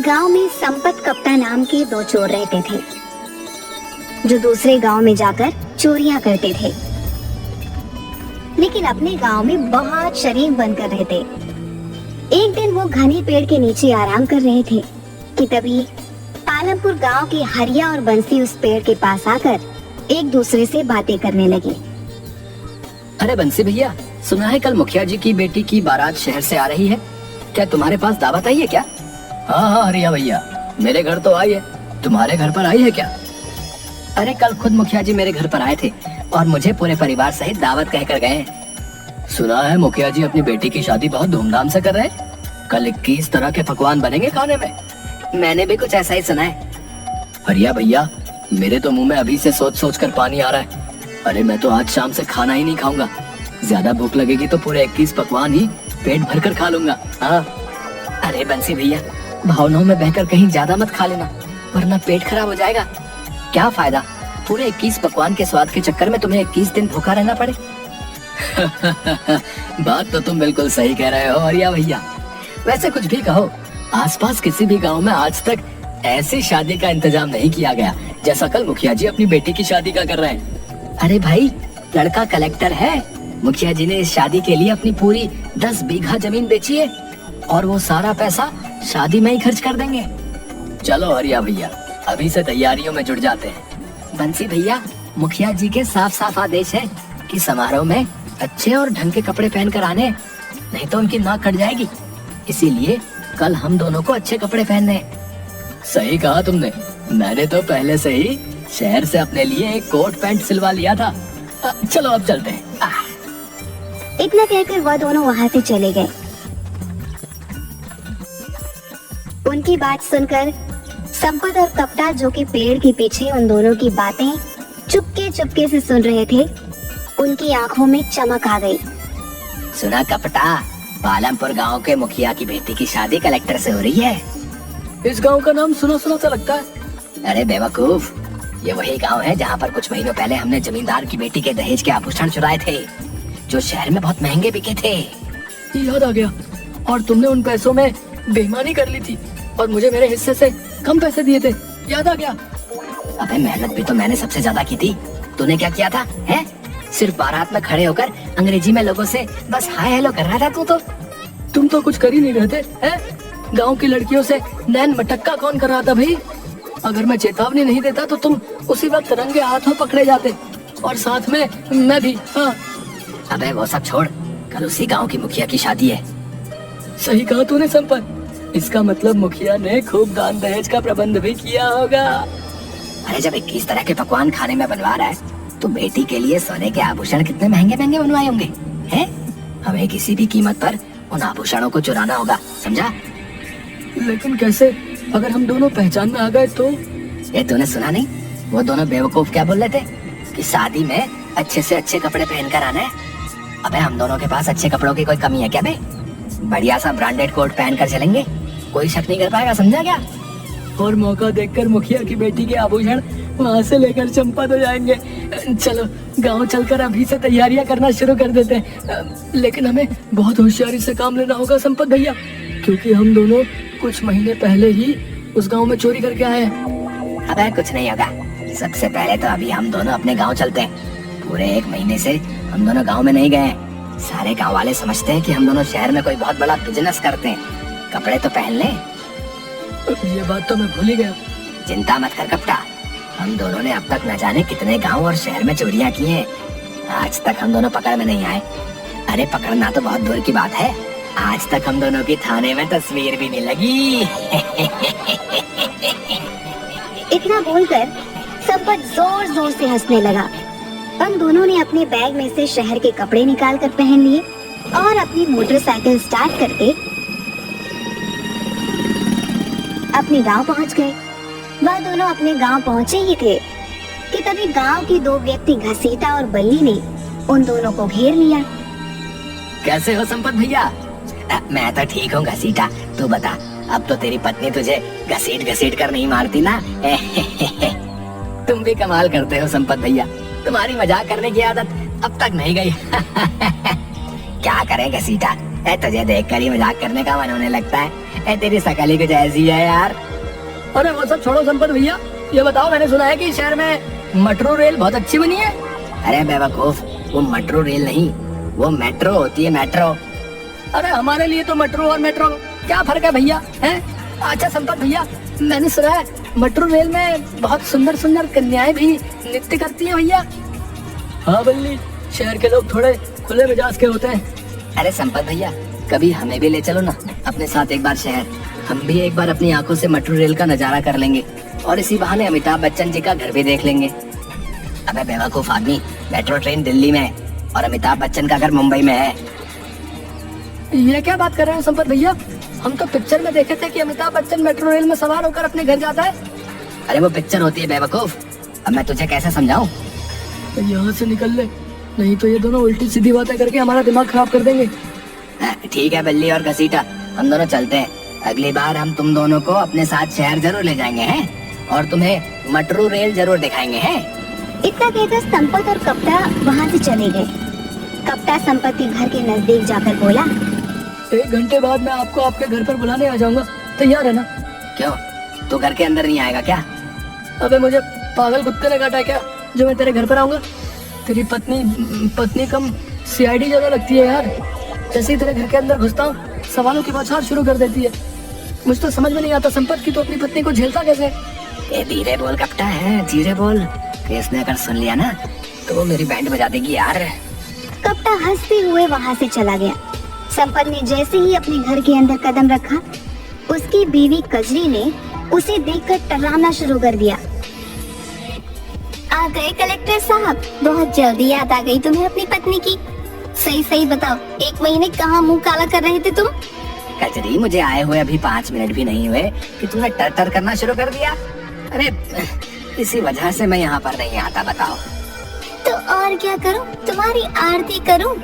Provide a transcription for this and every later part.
गांव में संपत कप्ता नाम के दो चोर रहते थे, जो दूसरे गांव में जाकर चोरियां करते थे, लेकिन अपने गांव में बहुत शरीफ बनकर रहते। एक दिन वो घने पेड़ के नीचे आराम कर रहे थे कि तभी पालमपुर गांव के हरिया और बंसी उस पेड़ के पास आकर एक दूसरे से बातें करने लगे। अरे बंसी भैया, सुना है कल मुखिया जी की बेटी की बारात शहर से आ रही है, क्या तुम्हारे पास दावत आई है क्या? हाँ हाँ हरिया भैया, मेरे घर तो आई है, तुम्हारे घर पर आई है क्या? अरे कल खुद मुखिया जी मेरे घर पर आए थे और मुझे पूरे परिवार सहित दावत कहकर गए। सुना है मुखिया जी अपनी बेटी की शादी बहुत धूमधाम से कर रहे हैं, कल 21 तरह के पकवान बनेंगे खाने में। मैंने भी कुछ ऐसा ही सुना है। हरिया भैया, मेरे तो मुंह में अभी से सोच सोच कर पानी आ रहा है। अरे मैं तो आज शाम से खाना ही नहीं खाऊंगा, ज्यादा भूख लगेगी तो पूरे 21 पकवान ही पेट भर कर खा लूंगा। हाँ। अरे बंसी भैया, भावनाओं में बहकर कहीं ज्यादा मत खा लेना, वरना पेट खराब हो जाएगा। क्या फायदा पूरे 21 पकवान के स्वाद के चक्कर में तुम्हें 21 दिन भूखा रहना पड़े। बात तो तुम बिल्कुल सही कह रहे हो हरिया भैया। वैसे कुछ भी कहो, आसपास किसी भी गांव में आज तक ऐसी शादी का इंतजाम नहीं किया गया जैसा कल मुखिया जी अपनी बेटी की शादी का कर रहे हैं। अरे भाई, लड़का कलेक्टर है, मुखिया जी ने इस शादी के लिए अपनी पूरी 10 बीघा जमीन बेची है और वो सारा पैसा शादी में ही खर्च कर देंगे। चलो हरिया भैया, अभी से तैयारियों में जुट जाते हैं। बंसी भैया, मुखिया जी के साफ साफ आदेश है कि समारोह में अच्छे और ढंग के कपड़े पहनकर आने, नहीं तो उनकी नाक कट जाएगी। इसीलिए कल हम दोनों को अच्छे कपड़े पहनने हैं। सही कहा तुमने, मैंने तो पहले से ही शहर से अपने लिए एक कोट पैंट सिलवा लिया था। चलो अब चलते हैं। इतना कहकर वह दोनों वहाँ से चले गए। उनकी बात सुनकर संपत और कप्ता, जो कि पेड़ के पीछे उन दोनों की बातें चुपके चुपके से सुन रहे थे, उनकी आंखों में चमक आ गई। सुना कप्ता, पालमपुर गांव के मुखिया की बेटी की शादी कलेक्टर से हो रही है। इस गांव का नाम सुना सुना सा लगता है। अरे बेवकूफ, ये वही गांव है जहां पर कुछ महीनों पहले हमने जमींदार की बेटी के दहेज के आभूषण चुराए थे, जो शहर में बहुत महंगे बिके थे। याद आ गया, और तुमने उन पैसों में बेईमानी कर ली थी और मुझे मेरे हिस्से से कम पैसे दिए थे। याद आ गया। अबे मेहनत भी तो मैंने सबसे ज्यादा की थी, तूने क्या किया था? हैं? सिर्फ बारात में खड़े होकर अंग्रेजी में लोगों से बस हाय हेलो कर रहा था तू तो। तुम तो कुछ कर ही नहीं रहे थे, हैं? गांव की लड़कियों से नैन मटक्का कौन कर रहा था भाई? अगर मैं चेतावनी नहीं देता तो तुम उसी वक्त रंगे हाथों पकड़े जाते, और साथ में मैं भी। हाँ। अबे वो सब छोड़, कल उसी गांव की मुखिया की शादी है। सही कहा तूने संपत, इसका मतलब मुखिया ने खूब दान दहेज का प्रबंध भी किया होगा। अरे जब 21 तरह के पकवान खाने में बनवा रहा है तो बेटी के लिए सोने के आभूषण कितने महंगे महंगे बनवाए होंगे, हैं? हमें किसी भी कीमत पर उन आभूषणों को चुराना होगा, समझा? लेकिन कैसे, अगर हम दोनों पहचान में आ गए तो? ये तूने सुना नहीं, वो दोनों बेवकूफ क्या बोल रहे थे कि शादी में अच्छे से अच्छे कपड़े पहनकर आना है। अबे हम दोनों के पास अच्छे कपड़ों की कोई कमी है क्या बे? बढ़िया सा ब्रांडेड कोट पहनकर चलेंगे, कोई शक नहीं कर पाएगा, समझा क्या? और मौका देखकर मुखिया की बेटी के आभूषण वहाँ से लेकर चंपत हो जाएंगे। चलो गांव चलकर अभी से तैयारियां करना शुरू कर देते हैं। लेकिन हमें बहुत होशियारी से काम लेना होगा संपत भैया, क्योंकि हम दोनों कुछ महीने पहले ही उस गांव में चोरी करके आए हैं। अबे कुछ नहीं होगा, सबसे पहले तो अभी हम दोनों अपने गाँव चलते हैं। पूरे 1 महीने से हम दोनों गाँव में नहीं गए। सारे गाँव वाले समझते हैं कि हम दोनों शहर में कोई बहुत बड़ा बिजनेस करते हैं। कपड़े तो पहन ले। ये बात तो मैं भूल ही गया। चिंता मत कर कप्ता, हम दोनों ने अब तक न जाने कितने गांव और शहर में चोरियां की हैं। आज तक हम दोनों पकड़ में नहीं आए। अरे पकड़ना तो बहुत दूर की बात है, आज तक हम दोनों की थाने में तस्वीर भी नहीं लगी। इतना बोलकर संपत जोर जोर से हंसने लगा। हम दोनों ने अपने बैग में से शहर के कपड़े निकाल कर पहन लिए और अपनी मोटरसाइकिल स्टार्ट करके अपने गांव पहुंच गए। वह दोनों अपने गांव पहुंचे ही थे कि तभी गांव के 2 व्यक्ति घसीटा और बल्ली ने उन दोनों को घेर लिया। कैसे हो संपत भैया? मैं तो ठीक हूँ घसीटा, तू बता, अब तो तेरी पत्नी तुझे घसीट घसीट कर नहीं मारती ना? तुम भी कमाल करते हो संपत भैया, तुम्हारी मजाक करने की आदत अब तक नहीं गई। क्या करें घसीटा, तुझे देखकर ही मजाक करने का मन होने लगता है। तेरी शकल ही कुछ ऐसी है यार। अरे वो सब छोड़ो संपत भैया, ये बताओ, मैंने सुना है कि शहर में मेट्रो रेल बहुत अच्छी बनी है। अरे बेवकूफ, वो मेट्रो रेल नहीं, वो मेट्रो होती है, मेट्रो। अरे हमारे लिए तो मेट्रो और मेट्रो क्या फर्क है भैया, हैं? अच्छा संपत भैया, मैंने सुना है मेट्रो रेल में बहुत सुंदर सुंदर कन्याएं भी नृत्य करती हैं भैया। हाँ बल्ली, शहर के लोग थोड़े खुले मिजाज के होते हैं। अरे संपत भैया, कभी हमें भी ले चलो ना अपने साथ एक बार शहर। हम भी एक बार अपनी आंखों से मेट्रो रेल का नजारा कर लेंगे और इसी बहाने अमिताभ बच्चन जी का घर भी देख लेंगे। अबे बेवकूफ आदमी, मेट्रो ट्रेन दिल्ली में है और अमिताभ बच्चन का घर मुंबई में है। ये क्या बात कर रहे हैं संपत भैया? हम तो पिक्चर में देखे थे कि अमिताभ बच्चन मेट्रो रेल में सवार होकर अपने घर जाता है। अरे वो पिक्चर होती है बेवकूफ, अब मैं तुझे कैसे समझाऊं? तो यहाँ से निकल ले, नहीं तो ये दोनों उल्टी सीधी बातें करके हमारा दिमाग खराब कर देंगे। ठीक है बल्ली और घसीटा, हम दोनों चलते हैं। अगली बार हम तुम दोनों को अपने साथ शहर जरूर ले जाएंगे हैं और तुम्हें मेट्रो रेल जरूर दिखाएंगे हैं। इतना कहकर संपत और कप्ता वहाँ से चले गए। कप्ता संपत के घर के नजदीक जाकर बोला, 1 घंटे बाद मैं आपको आपके घर पर बुलाने आ जाऊंगा, तैयार है ना? क्यों, तू घर के अंदर नहीं आएगा क्या? अबे मुझे पागल कुत्ते ने काटा क्या जो मैं तेरे घर पर आऊंगा? तेरी पत्नी कम सीआईडी ज्यादा लगती है यार। जैसे ही तेरे घर के अंदर घुसता हूँ सवालों की बौछार शुरू कर देती है। मुझे तो समझ में नहीं आता संपत की तो अपनी पत्नी को झेलता कैसे? ये धीरे बोल कप्ता है, धीरे बोल, केस ने अगर सुन लिया ना तो वो मेरी बैंड बजा देगी यार। कप्ता हंसते हुए वहाँ से चला गया। संपत ने जैसे ही अपने घर के अंदर कदम रखा, उसकी बीवी कजरी ने उसे देखकर टर्राना शुरू कर दिया। आ गए कलेक्टर साहब, बहुत जल्दी याद आ गई तुम्हें अपनी पत्नी की। सही सही बताओ, 1 महीने कहाँ मुंह काला कर रहे थे तुम? कजरी, मुझे आए हुए अभी 5 मिनट भी नहीं हुए कि तुमने टर टर करना शुरू कर दिया। अरे इसी वजह से मैं यहाँ पर नहीं आता, बताओ। तो और क्या करूं, तुम्हारी आरती करूं?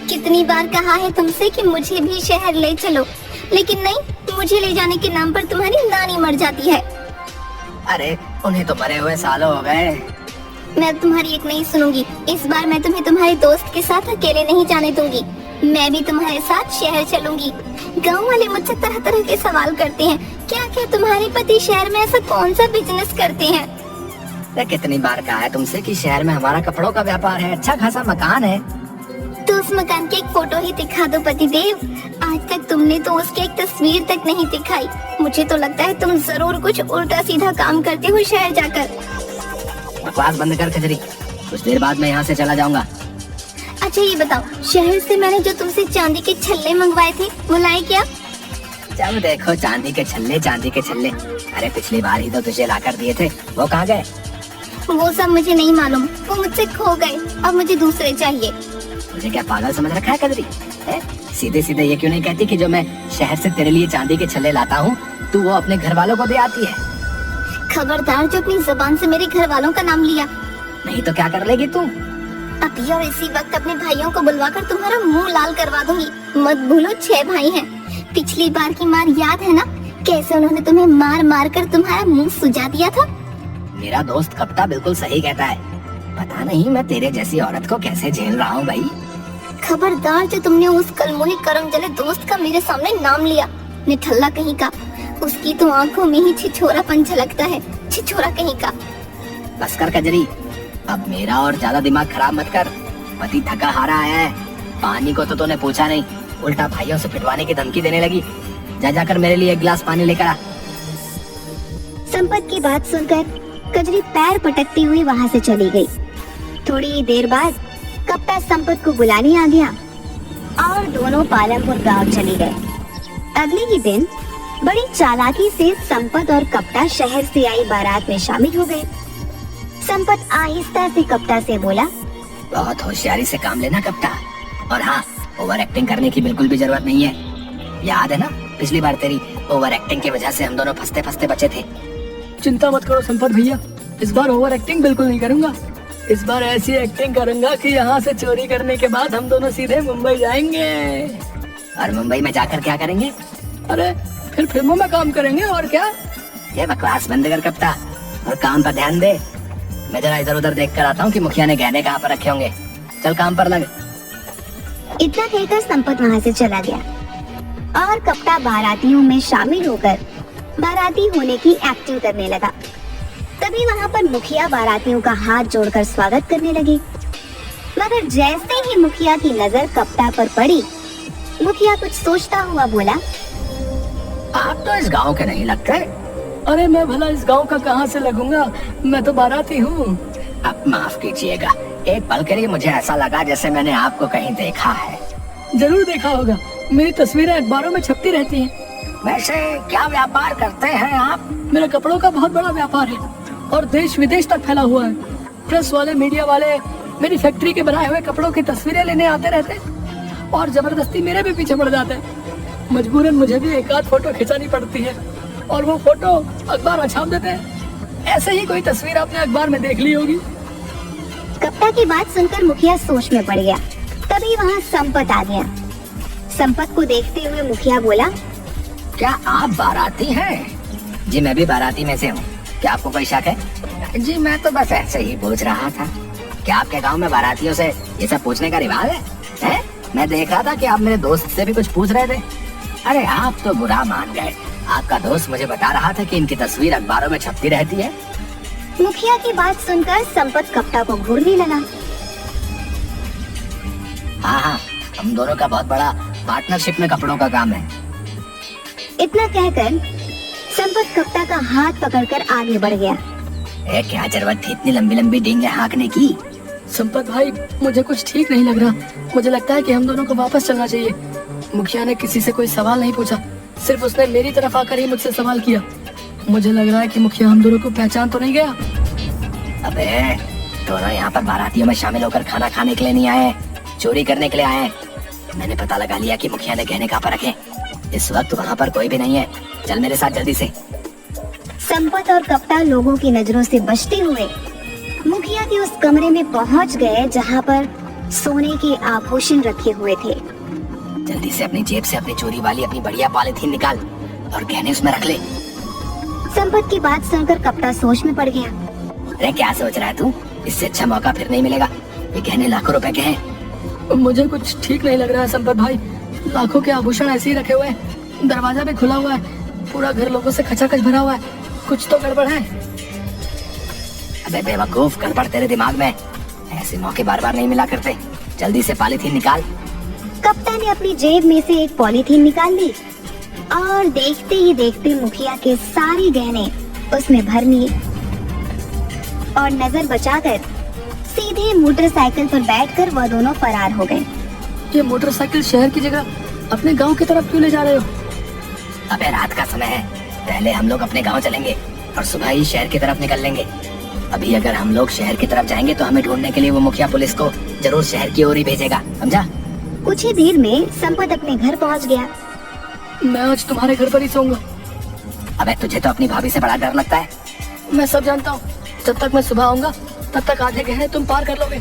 कितनी बार कहा है तुमसे कि मुझे भी शहर ले चलो, लेकिन नहीं, मुझे ले जाने के नाम पर तुम्हारी नानी मर जाती है। अरे उन्हें तो मरे हुए सालों हो गए। मैं तुम्हारी एक नहीं सुनूंगी। इस बार मैं तुम्हें तुम्हारे दोस्त के साथ अकेले नहीं जाने दूंगी। मैं भी तुम्हारे साथ शहर चलूंगी। गांव वाले मुझसे तरह तरह के सवाल करते हैं, क्या क्या तुम्हारे पति शहर में ऐसा कौन सा बिजनेस करते हैं? कितनी बार कहा है तुमसे कि शहर में हमारा कपड़ों का व्यापार है, अच्छा खासा मकान है। तो उस मकान की एक फोटो ही दिखा दो पतिदेव। आज तक तुमने तो उसकी एक तस्वीर तक नहीं दिखाई। मुझे तो लगता है तुम जरूर कुछ उल्टा सीधा काम करते हो शहर जाकर। बकवास बंद कर कजरी, कुछ देर बाद मैं यहाँ से चला जाऊंगा। अच्छा ये बताओ, शहर से मैंने जो तुमसे चांदी के छल्ले मंगवाए थे वो लाए क्या? जब देखो चांदी के छल्ले, चांदी के छल्ले। अरे पिछली बार ही तो तुझे लाकर दिए थे, वो कहाँ गए? वो सब मुझे नहीं मालूम, वो मुझसे खो गए। अब मुझे दूसरे चाहिए। मुझे क्या पागल समझ रखा है कजरी? सीधे सीधे ये क्यों नहीं कहती कि जो मैं शहर से तेरे लिए चांदी के छल्ले लाता हूँ तू वो अपने घर वालों को दे आती है? खबरदार जो अपनी जुबान से मेरे घर वालों का नाम लिया। नहीं तो क्या कर लेगी तू? अभी और इसी वक्त अपने भाइयों को बुलवाकर तुम्हारा मुंह लाल करवा दूंगी। मत भूलो 6 भाई हैं। पिछली बार की मार याद है ना, कैसे उन्होंने तुम्हें मार मार कर तुम्हारा मुंह सुजा दिया था? मेरा दोस्त कप्ता बिल्कुल सही कहता है। पता नहीं मैं तेरे जैसी औरत को कैसे झेल रहा हूँ भाई। खबरदार जो तुमने उस कलमुही करम जले दोस्त का मेरे सामने नाम लिया, निठल्ला कहीं का। उसकी तो आंखों में ही छिछोरापन झलकता है, छिछोरा कहीं का। बस कर कजरी, अब मेरा और ज्यादा दिमाग खराब मत कर। पति थका हारा आया है, पानी को तो तूने पूछा नहीं, उल्टा भाइयों से पिटवाने की धमकी देने लगी। जा जाकर मेरे लिए 1 गिलास पानी लेकर आ। संपत की बात सुनकर कजरी पैर पटकती हुई वहाँ से चली गई। थोड़ी ही देर बाद कप्ता संपत को बुलाने आ गया और दोनों पालमपुर गांव चले गए। अगले ही दिन बड़ी चालाकी से संपत और कप्ता शहर से आई बारात में शामिल हो गए। संपत आहिस्ता से कप्ता से बोला, बहुत होशियारी से काम लेना कप्ता, और हाँ, ओवर एक्टिंग करने की बिल्कुल भी जरूरत नहीं है। याद है ना पिछली बार तेरी ओवर एक्टिंग की वजह से हम दोनों फंसते फंसते बचे थे। चिंता मत करो संपत भैया, इस बार ओवर एक्टिंग बिल्कुल नहीं करूंगा। इस बार ऐसी एक्टिंग करूंगा कि यहाँ से चोरी करने के बाद हम दोनों सीधे मुंबई जाएंगे। और मुंबई में जाकर क्या करेंगे? अरे फिर फिल्मों में काम करेंगे और क्या। ये बकवास बंद कर कप्ता और काम पर ध्यान दे। मैं जरा इधर उधर देख कर आता हूँ कि मुखिया ने गहने कहाँ पर रखे होंगे। चल काम पर लग। इतना कहकर संपत वहाँ से चला गया। और कप्ता बारातियों में शामिल होकर बाराती होने की एक्टिंग करने लगा। तभी वहाँ पर मुखिया बारातियों का हाथ जोड़कर स्वागत करने लगे, मगर जैसे ही मुखिया की नजर कप्ता पर पड़ी, मुखिया कुछ सोचता हुआ बोला, आप तो इस गांव के नहीं लगते। अरे मैं भला इस गांव का कहाँ से लगूंगा, मैं तो बाराती हूँ। अब माफ कीजिएगा, एक पल के लिए मुझे ऐसा लगा जैसे मैंने आपको कहीं देखा है। जरूर देखा होगा, मेरी तस्वीरें अखबारों में छपती रहती हैं। वैसे क्या व्यापार करते हैं आप? मेरा कपड़ों का बहुत बड़ा व्यापार है और देश विदेश तक फैला हुआ है। प्रेस वाले, मीडिया वाले मेरी फैक्ट्री के बनाए हुए कपड़ों की तस्वीरें लेने आते रहते हैं और जबरदस्ती मेरे भी पीछे पड़ जाते हैं। मजबूरन मुझे भी एक आध फोटो खिंचानी पड़ती है और वो फोटो अखबार में छाप देते हैं। ऐसे ही कोई तस्वीर आपने अखबार में देख ली होगी। कप्ता की बात सुनकर मुखिया सोच में पड़ गया। तभी वहाँ संपत आ गया। संपत को देखते हुए मुखिया बोला, क्या आप बाराती हैं? जी मैं भी बाराती में से हूँ। क्या आपको कोई शक है? जी मैं तो बस ऐसे ही पूछ रहा था। क्या आपके गांव में बारातियों से ये सब पूछने का रिवाज है? हैं? मैं देख रहा था कि आप मेरे दोस्त से भी कुछ पूछ रहे थे। अरे आप तो बुरा मान गए। आपका दोस्त मुझे बता रहा था कि इनकी तस्वीर अखबारों में छपती रहती है। मुखिया की बात सुनकर संपत कप्ता को घूरने लगा। हाँ, हम दोनों का बहुत बड़ा पार्टनरशिप में कपड़ों का काम है। इतना कहकर संपत कप्ता का हाथ पकड़कर आगे बढ़ गया। क्या जरूरत थी इतनी लंबी लंबी डींगे हाँकने की? संपत भाई, मुझे कुछ ठीक नहीं लग रहा। मुझे लगता है कि हम दोनों को वापस चलना चाहिए। मुखिया ने किसी से कोई सवाल नहीं पूछा, सिर्फ उसने मेरी तरफ आकर ही मुझसे सवाल किया। मुझे लग रहा है कि मुखिया हम दोनों को पहचान तो नहीं गया। अबे दोनों यहाँ पर बारातियों में शामिल होकर खाना खाने के लिए नहीं आए, चोरी करने के लिए आए। मैंने पता लगा लिया कि मुखिया ने गहने कहाँ पर रखे। इस वक्त वहाँ पर कोई भी नहीं है। चल मेरे साथ जल्दी से। संपत और कप्ता लोगों की नजरों से बचते हुए मुखिया के उस कमरे में पहुंच गए जहां पर सोने के आभूषण रखे हुए थे। जल्दी से अपनी जेब से अपनी चोरी वाली अपनी बढ़िया पॉलिथीन निकाल और गहने उसमें रख ले। संपत की बात सुनकर कप्ता सोच में पड़ गया। अरे क्या सोच रहा है तू? इससे अच्छा मौका फिर नहीं मिलेगा। ये गहने लाखों रुपए के हैं। मुझे कुछ ठीक नहीं लग रहा है संपत भाई। लाखों के आभूषण ऐसे ही रखे हुए हैं, दरवाजा भी खुला हुआ है, पूरा घर लोगों से खचाखच भरा हुआ है। कुछ तो गड़बड़ है। अबे बेवकूफ, गड़बड़ तेरे दिमाग में। ऐसे मौके बार बार नहीं मिला करते। जल्दी से पॉलिथीन निकाल। कप्ता ने अपनी जेब में से एक पॉलीथीन निकाल ली और देखते ही देखते मुखिया के सारे गहने उसमें भर लिए और नजर बचाकर सीधे मोटरसाइकिल पर बैठकर वह दोनों फरार हो गए। ये मोटरसाइकिल शहर की जगह अपने गांव की तरफ क्यों ले जा रहे हो? अबे रात का समय है, पहले हम लोग अपने गांव चलेंगे और सुबह ही शहर की तरफ निकल लेंगे। अभी अगर हम लोग शहर की तरफ जाएंगे तो हमें ढूंढने के लिए वो मुखिया पुलिस को जरूर शहर की ओर ही भेजेगा, समझा? कुछ ही देर में संपत अपने घर पहुंच गया। मैं आज तुम्हारे घर पर ही सोऊंगा। अबे तुझे तो अपनी भाभी से बड़ा डर लगता है। मैं सब जानता हूँ। जब तक मैं सुबह आऊंगा तब तक आधे गहने तुम पार कर लोगे।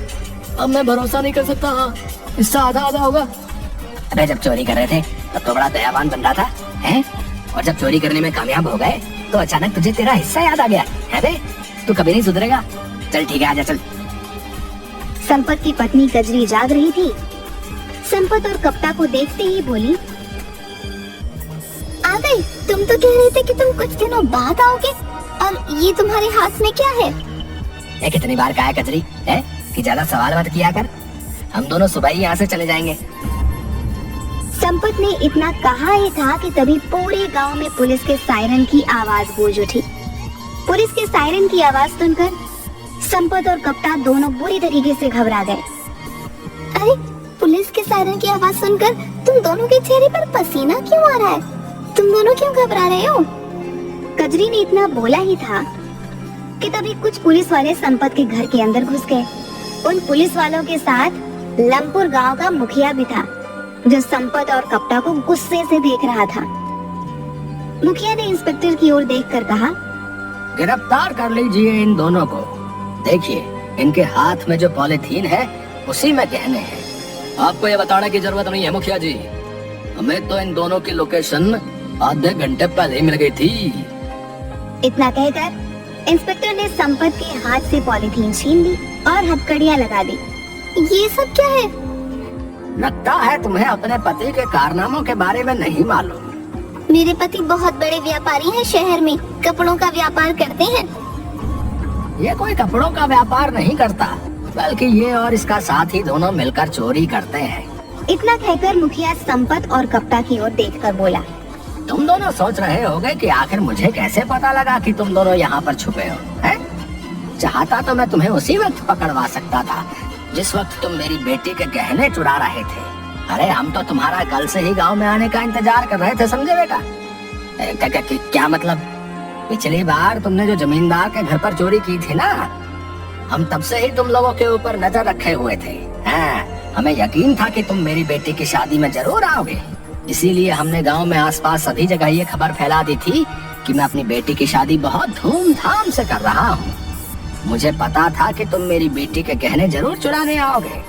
अब मैं भरोसा नहीं कर सकता। हाँ, इससे आधा आधा होगा। अबे जब चोरी कर रहे थे तब तो बड़ा दयावान बन रहा था, हैं? और जब चोरी करने में कामयाब हो गए तो अचानक तुझे तेरा हिस्सा याद आ गया है बे? तू कभी नहीं सुधरेगा। चल ठीक है, आजा चल। संपत की पत्नी कजरी जाग रही थी। संपत और कप्ता को देखते ही बोली, आ गई? तुम तो कह रहे थे कि तुम कुछ दिनों बाद आओगे और ये तुम्हारे हाथ में क्या है? ये कितनी बार कहा है कजरी है कि ज्यादा सवाल मत किया कर। हम दोनों सुबह ही यहाँ से चले जाएंगे। संपत ने इतना कहा ही था कि तभी पूरे गांव में पुलिस के सायरन की आवाज गूंज उठी। पुलिस के सायरन की आवाज सुनकर संपत और कप्ता दोनों बुरी तरीके से घबरा गए। अरे पुलिस के सायरन की आवाज सुनकर तुम दोनों के चेहरे पर पसीना क्यों आ रहा है? तुम दोनों क्यों घबरा रहे हो? कजरी ने इतना बोला ही था कि तभी कुछ पुलिस वाले संपत के घर के अंदर घुस गए। उन पुलिस वालों के साथ लमपुर गांव का मुखिया भी था, जो संपत और कप्ता को गुस्से से देख रहा था। मुखिया ने इंस्पेक्टर की ओर देखकर कहा, गिरफ्तार कर लीजिए इन दोनों को। देखिए इनके हाथ में जो पॉलिथीन है उसी में गहने हैं। आपको ये बताने की जरूरत नहीं है मुखिया जी, हमें तो इन दोनों की लोकेशन आधे घंटे पहले ही मिल गई थी। इतना कहकर इंस्पेक्टर ने संपत के हाथ से पॉलिथीन छीन ली और हथकड़ियां लगा दी। ये सब क्या है? लगता है तुम्हें अपने पति के कारनामों के बारे में नहीं मालूम। मेरे पति बहुत बड़े व्यापारी हैं, शहर में कपड़ों का व्यापार करते हैं। ये कोई कपड़ों का व्यापार नहीं करता, बल्कि ये और इसका साथी दोनों मिलकर चोरी करते हैं। इतना कहकर मुखिया संपत और कप्ता की ओर देखकर बोला। तुम दोनों सोच रहे होगे कि आखिर मुझे कैसे पता लगा कि तुम दोनों यहाँ पर छुपे हो, हैं? चाहता तो मैं तुम्हें उसी वक्त पकड़वा सकता था जिस वक्त तुम मेरी बेटी के गहने चुरा रहे थे। अरे हम तो तुम्हारा कल से ही गांव में आने का इंतजार कर रहे थे, समझे बेटा? क्या मतलब? पिछली बार तुमने जो जमींदार के घर पर चोरी की थी ना, हम तब से ही तुम लोगों के ऊपर नजर रखे हुए थे। हाँ, हमें यकीन था कि तुम मेरी बेटी की शादी में जरूर आओगे, इसीलिए हमने गांव में आसपास सभी जगह ये खबर फैला दी थी कि मैं अपनी बेटी की शादी बहुत धूमधाम से कर रहा हूँ। मुझे पता था कि तुम मेरी बेटी के गहने जरूर चुराने आओगे,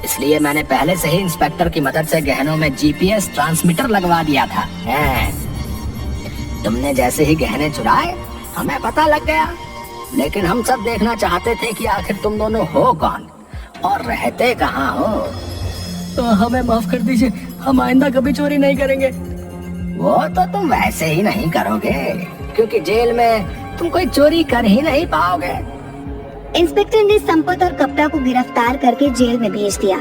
इसलिए मैंने पहले से ही इंस्पेक्टर की मदद से गहनों में जीपीएस ट्रांसमीटर लगवा दिया था। तुमने जैसे ही गहने चुराए हमें पता लग गया, लेकिन हम सब देखना चाहते थे कि आखिर तुम दोनों हो कौन और रहते कहाँ हो। हमें माफ कर दीजिए, हम आइंदा कभी चोरी नहीं करेंगे। वो तो तुम वैसे ही नहीं करोगे, क्योंकि जेल में तुम कोई चोरी कर ही नहीं पाओगे। इंस्पेक्टर ने संपत और कप्ता को गिरफ्तार करके जेल में भेज दिया।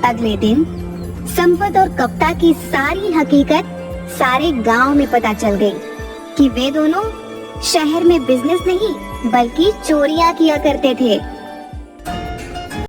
अगले दिन संपत और कप्ता की सारी हकीकत सारे गांव में पता चल गई कि वे दोनों शहर में बिजनेस नहीं बल्कि चोरियां किया करते थे।